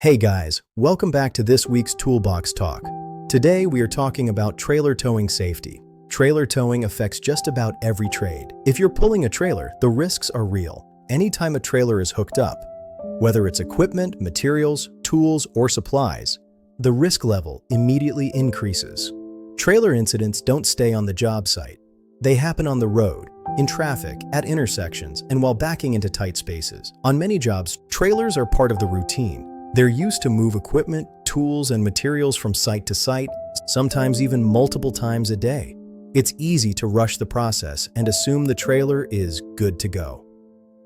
Hey guys, welcome back to this week's Toolbox Talk. Today we are talking about trailer towing safety. Trailer towing affects just about every trade. If you're pulling a trailer, the risks are real. Anytime a trailer is hooked up, whether it's equipment, materials, tools, or supplies, the risk level immediately increases. Trailer incidents don't stay on the job site. They happen on the road, in traffic, at intersections, and while backing into tight spaces. On many jobs, trailers are part of the routine. They're used to move equipment, tools, and materials from site to site, sometimes even multiple times a day. It's easy to rush the process and assume the trailer is good to go.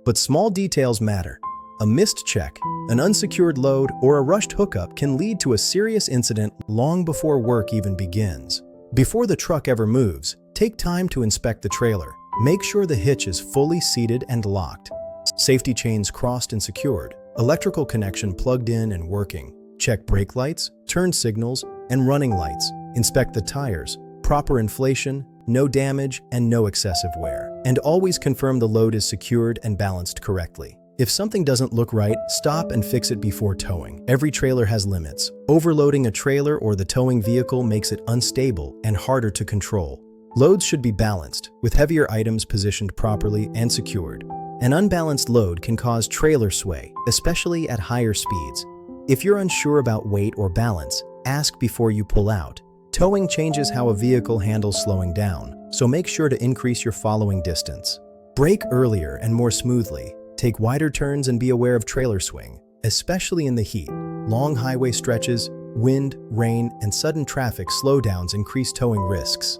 But small details matter. A missed check, an unsecured load, or a rushed hookup can lead to a serious incident long before work even begins. Before the truck ever moves, take time to inspect the trailer. Make sure the hitch is fully seated and locked. Safety chains crossed and secured. Electrical connection plugged in and working. Check brake lights, turn signals, and running lights. Inspect the tires. Proper inflation, no damage, and no excessive wear. And always confirm the load is secured and balanced correctly. If something doesn't look right, stop and fix it before towing. Every trailer has limits. Overloading a trailer or the towing vehicle makes it unstable and harder to control. Loads should be balanced, with heavier items positioned properly and secured. An unbalanced load can cause trailer sway, especially at higher speeds. If you're unsure about weight or balance, ask before you pull out. Towing changes how a vehicle handles slowing down, so make sure to increase your following distance. Brake earlier and more smoothly. Take wider turns and be aware of trailer swing, especially in the heat. Long highway stretches, wind, rain, and sudden traffic slowdowns increase towing risks.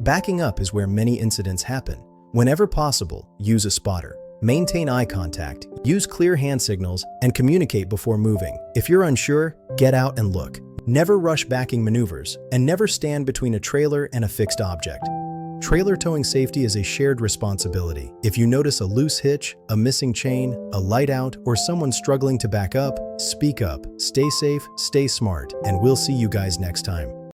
Backing up is where many incidents happen. Whenever possible, use a spotter. Maintain eye contact, use clear hand signals, and communicate before moving. If you're unsure, get out and look. Never rush backing maneuvers, and never stand between a trailer and a fixed object. Trailer towing safety is a shared responsibility. If you notice a loose hitch, a missing chain, a light out, or someone struggling to back up, speak up. Stay safe, stay smart, and we'll see you guys next time.